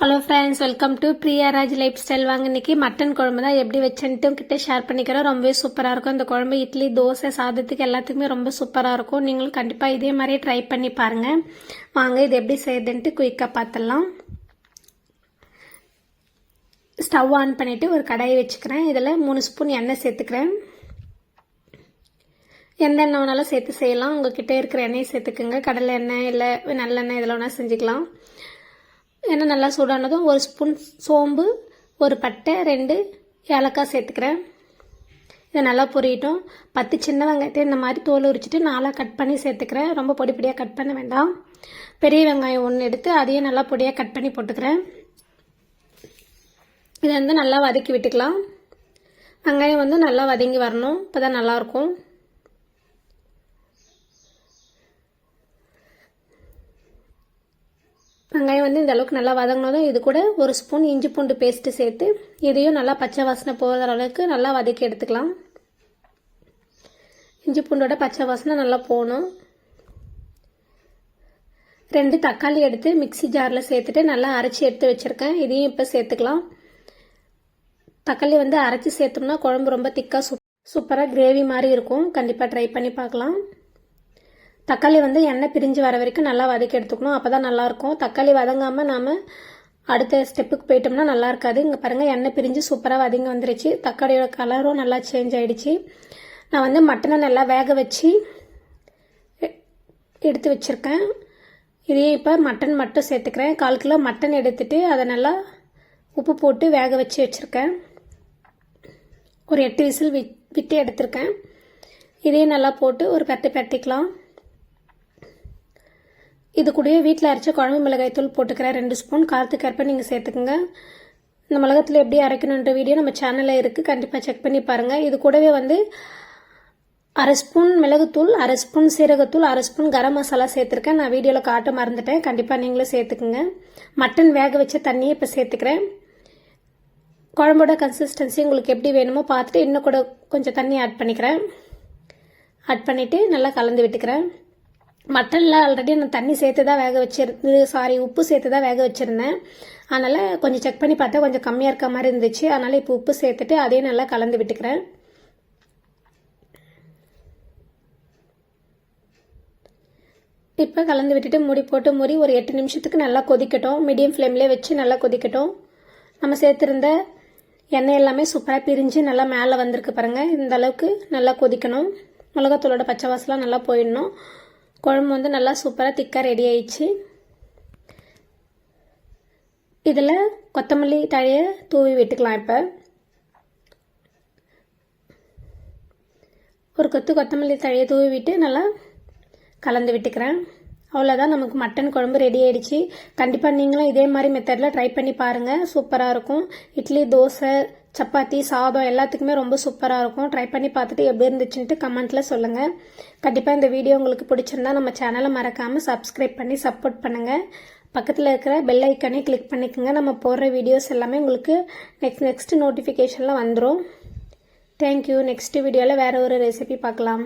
Hello friends, welcome to Priyaraj life style. வாங்க, இன்னைக்கு mutton குழம்பு தான் எப்படி வச்சுட்டு கிட்ட ஷேர் பண்ணிக்கிறோம். ரொம்பவே சூப்பராக இருக்கும். இந்த குழம்பு இட்லி, தோசை, சாதத்துக்கு எல்லாத்துக்குமே ரொம்ப சூப்பராக இருக்கும். நீங்களும் கண்டிப்பாக இதே மாதிரியே ட்ரை பண்ணி பாருங்கள். வாங்க, இது எப்படி செய்யுதுன்ட்டு குயிக்காக பார்த்துடலாம். ஸ்டவ் ஆன் பண்ணிவிட்டு ஒரு கடாயை வச்சுக்கிறேன். இதில் 3 ஸ்பூன் எண்ணெய் சேர்த்துக்கிறேன். எந்த எண்ணெய் வேணாலும் சேர்த்து செய்யலாம். உங்ககிட்ட இருக்கிற எண்ணெயை சேர்த்துக்குங்க. கடலை எண்ணெய் இல்லை நல்லெண்ணெய் இதில் வேணால் செஞ்சுக்கலாம். எண்ணெய் நல்லா சூடானதும் 1 ஸ்பூன் சோம்பு, 1 பட்டை, 2 ஏலக்காய் சேர்த்துக்கிறேன். இதை நல்லா பொரியட்டும். 10 சின்ன வெங்காயத்தை இந்த மாதிரி தோல் உரிச்சிட்டு 4 கட் பண்ணி சேர்த்துக்கிறேன். ரொம்ப பொடி பொடியாக கட் பண்ண வேண்டாம். பெரிய வெங்காயம் 1 எடுத்து அதையும் நல்லா பொடியாக கட் பண்ணி போட்டுக்கிறேன். இதை நல்லா வதக்கி விட்டுக்கலாம். வெங்காயம் நல்லா வதங்கி வரணும், இப்போ தான் நல்லாயிருக்கும். வெங்காயம் இந்த அளவுக்கு நல்லா வதங்கினதும் இது கூட 1 ஸ்பூன் இஞ்சி பூண்டு பேஸ்ட்டு சேர்த்து இதையும் நல்லா பச்சை வாசனை போகிற அளவுக்கு நல்லா வதக்கி எடுத்துக்கலாம். இஞ்சி பூண்டோட பச்சை வாசனை நல்லா போகணும். 2 தக்காளி எடுத்து மிக்சி ஜாரில் சேர்த்துட்டு நல்லா அரைச்சி எடுத்து வச்சுருக்கேன். இதையும் இப்போ சேர்த்துக்கலாம். தக்காளி அரைச்சி சேர்த்தோம்னா குழம்பு ரொம்ப திக்காக சூப்பராக கிரேவி மாதிரி இருக்கும். கண்டிப்பாக ட்ரை பண்ணி பார்க்கலாம். தக்காளி எண்ணெய் பிரிஞ்சு வர வரைக்கும் நல்லா வதக்கி எடுத்துக்கணும். அப்போ தான் நல்லாயிருக்கும். தக்காளி வதங்காமல் நாம் அடுத்த ஸ்டெப்புக்கு போயிட்டோம்னா நல்லா இருக்காது. இங்கே பாருங்கள், எண்ணெய் பிரிஞ்சு சூப்பராக வதங்கி வந்துருச்சு. தக்காளியோட கலரும் நல்லா சேஞ்ச் ஆகிடுச்சு. நான் மட்டனை நல்லா வேக வச்சு எடுத்து வச்சுருக்கேன். இதையே இப்போ மட்டன் மட்டும் சேர்த்துக்கிறேன். 1/4 கிலோ மட்டன் எடுத்துகிட்டு அதை நல்லா உப்பு போட்டு வேக வச்சு வச்சுருக்கேன். ஒரு 8 விசில் விட்டு எடுத்திருக்கேன். இதையும் நல்லா போட்டு ஒரு பரட்டிக்கலாம். இது கூடவே வீட்டில் அரைச்ச குழம்பு மிளகாய் தூள் போட்டுக்கிறேன். 2 ஸ்பூன். காரத்துக்கு ஏற்ப நீங்கள் சேர்த்துக்குங்க. இந்த மிளகாத்தூள் எப்படி அரைக்கணுன்ற வீடியோ நம்ம சேனலில் இருக்குது. கண்டிப்பாக செக் பண்ணி பாருங்கள். இது கூடவே 1/2 ஸ்பூன் மிளகுத்தூள், 1/2 ஸ்பூன் சீரகத்தூள், 1/2 ஸ்பூன் கரம் மசாலா சேர்த்துருக்கேன். நான் வீடியோவில் காட்ட மறந்துட்டேன். கண்டிப்பாக நீங்களும் சேர்த்துக்குங்க. மட்டன் வேக வச்ச தண்ணியை இப்போ சேர்த்துக்கிறேன். குழம்போட கன்சிஸ்டன்சி உங்களுக்கு எப்படி வேணுமோ பார்த்துட்டு இன்னும் கூட கொஞ்சம் தண்ணி ஆட் பண்ணிக்கிறேன். ஆட் பண்ணிவிட்டு நல்லா கலந்து விட்டுக்கிறேன். மட்டனில் ஆல்ரெடி நான் தண்ணி சேர்த்து தான் உப்பு சேர்த்து தான் வேக வச்சுருந்தேன். அதனால் கொஞ்சம் செக் பண்ணி பார்த்தா கொஞ்சம் கம்மியாக இருக்க மாதிரி இருந்துச்சு. அதனால் இப்போ உப்பு சேர்த்துட்டு அதையும் நல்லா கலந்து விட்டுக்கிறேன். இப்போ கலந்து விட்டுட்டு மூடி போட்டு ஒரு 8 நிமிஷத்துக்கு நல்லா கொதிக்கட்டும். மீடியம் ஃப்ளேம்லேயே வச்சு நல்லா கொதிக்கட்டும். நம்ம சேர்த்துருந்த எண்ணெய் எல்லாமே சூப்பராக பிரிஞ்சு நல்லா மேலே வந்திருக்கு பாருங்கள். இந்த அளவுக்கு நல்லா கொதிக்கணும். மிளகாத்தூளோட பச்சை வாசலாம் நல்லா போயிடணும். குழம்பு நல்லா சூப்பராக திக்காக ரெடி ஆயிடுச்சு. இதில் கொத்தமல்லி தழையை தூவி விட்டுக்கலாம். இப்போ ஒரு கொத்தமல்லி தழையை தூவி விட்டு நல்லா கலந்து விட்டுக்கிறேன். அவ்வளோதான், நமக்கு மட்டன் குழம்பு ரெடி ஆயிடுச்சு. கண்டிப்பாக நீங்களும் இதே மாதிரி மெத்தடில் ட்ரை பண்ணி பாருங்கள். சூப்பராக இருக்கும். இட்லி, தோசை, சப்பாத்தி, சாதம் எல்லாத்துக்குமே ரொம்ப சூப்பராக இருக்கும். ட்ரை பண்ணி பார்த்துட்டு எப்படி இருந்துச்சுன்ட்டு கமெண்ட்டில் சொல்லுங்கள். கண்டிப்பாக இந்த வீடியோ உங்களுக்கு பிடிச்சிருந்தா நம்ம சேனலை மறக்காமல் சப்ஸ்கிரைப் பண்ணி சப்போர்ட் பண்ணுங்கள். பக்கத்தில் இருக்கிற பெல் ஐக்கானே கிளிக் பண்ணிக்கோங்க. நம்ம போடுற வீடியோஸ் எல்லாமே உங்களுக்கு நெக்ஸ்ட் நோட்டிஃபிகேஷனில் வந்துடும். தேங்க்யூ. நெக்ஸ்ட் வீடியோவில் வேறு ஒரு ரெசிபி பார்க்கலாம்.